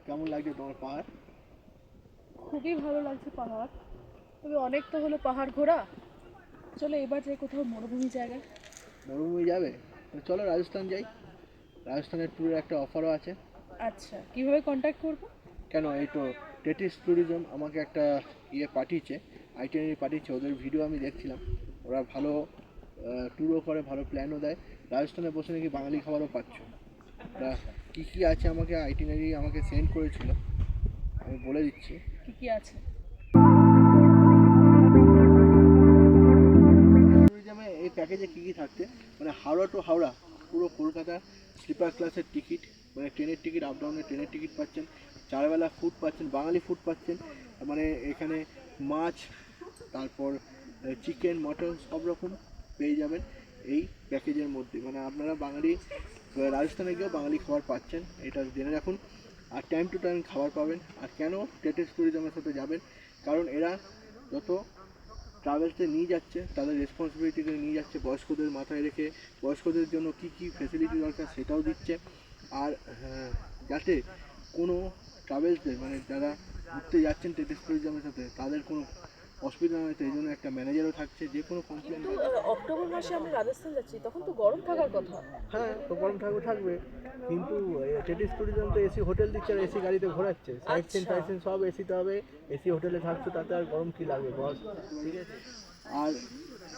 কেমন লাগছে তোমার পাহাড়? খুবই ভালো লাগছে পাহাড়। তবে অনেক তো হলো পাহাড় ঘোরা, চলো এবার যাই কোথাও মরুভূমি জায়গায়। মরুভূমি যাবে? তো চলো রাজস্থান যাই। রাজস্থানের ট্যুরের একটা অফারও আছে। আচ্ছা, কিভাবে কন্ট্যাক্ট করবো? কেন, এই তো টেটিস ট্যুরিজম আমাকে একটা পাঠিয়েছে, আইটিনারি পাঠিয়েছে। ওদের ভিডিও আমি দেখছিলাম। ওরা ভালো ট্যুরও করে, ভালো প্ল্যানও দেয়। রাজস্থানে বসে নাকি বাঙালি খাবারও পাচ্ছ। তা কী কী আছে আমাকে আইটিনারি আমাকে সেন্ড করেছিল, আমি বলে দিচ্ছি। কি কি আছে? ট্যুরিজমে এই প্যাকেজে কী কী থাকছে, মানে হাওড়া টু হাওড়া পুরো কলকাতা স্লিপার ক্লাসের টিকিট, মানে ট্রেনের টিকিট, আপ ডাউনের ট্রেনের টিকিট পাচ্ছেন। চারবেলা ফুড পাচ্ছেন, বাঙালি ফুড পাচ্ছেন। মানে এখানে মাছ, তারপর চিকেন, মটন সব রকম পেয়ে যাবেন এই প্যাকেজের মধ্যে। মানে আপনারা বাঙালি রাজস্থানে গিয়েও বাঙালি খাবার পাচ্ছেন, এটা জেনে রাখুন। আর টাইম টু টাইম খাবার পাবেন। আর কেন টেটিস ট্যুরিজমের সাথে যাবেন, কারণ এরা যত ট্রাভেলসে নিয়ে যাচ্ছে তাদের রেসপন্সিবিলিটিকে নিয়ে যাচ্ছে বয়স্কদের মাথায় রেখে। বয়স্কদের জন্য কি কি ফেসিলিটি দরকার সেটাও দিচ্ছে। আর যাতে কোনো ট্রাভেলসদের, মানে যারা ঘুরতে যাচ্ছেন টেটিস ট্যুরিজমের সাথে, তাদের কোনো অসুবিধা না হয়েছে এই জন্য একটা ম্যানেজারও থাকছে। যে কোনো কমপ্লেন, কিন্তু অক্টোবর মাসে আমরা রাজস্থান যাচ্ছি, তখন তো গরম থাকার কথা। হ্যাঁ তো গরম থাকবে, কিন্তু টেটিস ট্যুরিজম তো এসি হোটেল দিচ্ছে আর এসি গাড়িতে ঘোরাচ্ছে। সাইট সিন টাইট সিন সব এসিতে হবে, এসি হোটেলে থাকছো, তাতে আর গরম কী লাগবে বস? ঠিক আছে। আর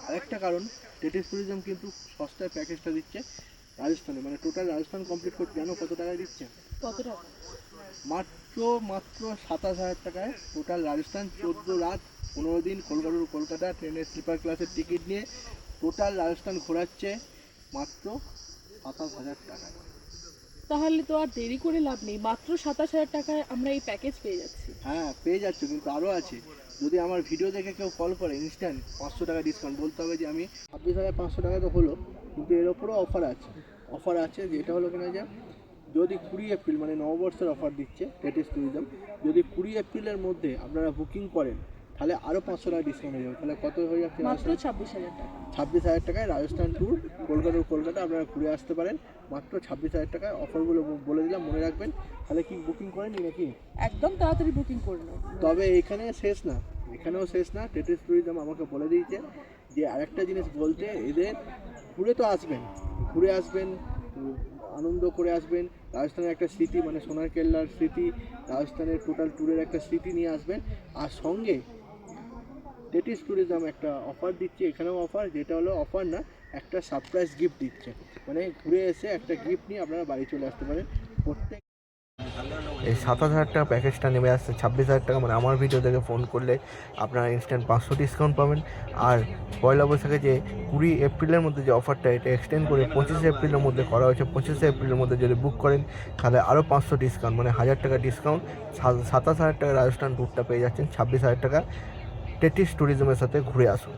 আরেকটা কারণ, টেটিস ট্যুরিজম কিন্তু সস্তায় প্যাকেজটা দিচ্ছে রাজস্থানে, মানে টোটাল রাজস্থান কমপ্লিট করতে জানো কত টাকায় দিচ্ছে? কত টাকা? মাত্র মাত্র 27,000 টাকায় টোটাল রাজস্থান, 14 রাত 15 দিন, কলকাতা টু কলকাতা ট্রেনের স্লিপার ক্লাসের টিকিট নিয়ে টোটাল রাজস্থান ঘোরাচ্ছে মাত্র 27,000 টাকায়। তাহলে তো আর দেরি করে লাভ নেই, মাত্র 27,000 টাকায় আমরা এই প্যাকেজ পেয়ে যাচ্ছি। হ্যাঁ পেয়ে যাচ্ছ, কিন্তু আরও আছে। যদি আমার ভিডিও দেখে কেউ কল করে, ইনস্ট্যান্ট 500 টাকা ডিসকাউন্ট। বলতে হবে যে আমি 26,500 টাকা তো হলো, কিন্তু এর ওপরও অফার আছে যেটা হলো কিনা যে যদি 20 এপ্রিল, মানে নববর্ষের অফার দিচ্ছে টেটিস ট্যুরিজম, যদি 20 এপ্রিলের মধ্যে আপনারা বুকিং করেন তাহলে আরও 500 টাকা ডিসকাউন্ট হয়ে যাবে। তাহলে কত হয়ে যাচ্ছে? মাত্র 26,000 টাকা। 26,000 টাকায় রাজস্থান ট্যুর, কলকাতা টু কলকাতা আপনারা ঘুরে আসতে পারেন মাত্র 26,000 টাকায়। অফারগুলো বলে দিলাম, মনে রাখবেন। তাহলে কি বুকিং করেননি নাকি? একদম তাড়াতাড়ি বুকিং করে নাও। তবে এখানে শেষ না, এখানেও শেষ না। টেটিস ট্যুরিজম আমাকে বলে দিয়েছে যে আরেকটা জিনিস বলতে, এদের ঘুরে তো আসবেন, ঘুরে আসবেন, আনন্দ করে আসবেন। রাজস্থানের একটা স্মৃতি, মানে সোনার কেল্লার স্মৃতি, রাজস্থানের টোটাল ট্যুরের একটা স্মৃতি নিয়ে আসবেন। আর সঙ্গে টেটিস ট্যুরিজম একটা অফার দিচ্ছে, এখানেও অফার, যেটা হলো অফার না, একটা সারপ্রাইজ গিফট দিচ্ছে। মানে ঘুরে এসে একটা গিফট নিয়ে আপনারা বাড়ি চলে আসতে পারেন। প্রত্যেক এই 27,000 টাকা প্যাকেজটা নেমে আসছে 26,000 টাকা। মানে আমার ভিডিও দেখে ফোন করলে আপনারা ইনস্ট্যান্ট 500 ডিসকাউন্ট পাবেন। আর পয়লা বৈশাখে যে 20 এপ্রিলের মধ্যে যে অফারটা, এটা এক্সটেন্ড করে 25 এপ্রিলের মধ্যে করা হয়েছে। 25 এপ্রিলের মধ্যে যদি বুক করেন তাহলে আরও 500 ডিসকাউন্ট, মানে 1,000 টাকা ডিসকাউন্ট। 27,000 টাকা রাজস্থান ট্যুরটা পেয়ে যাচ্ছেন 26,000 টাকা। টেটিস ট্যুরিজমের সাথে ঘুরে আসুন।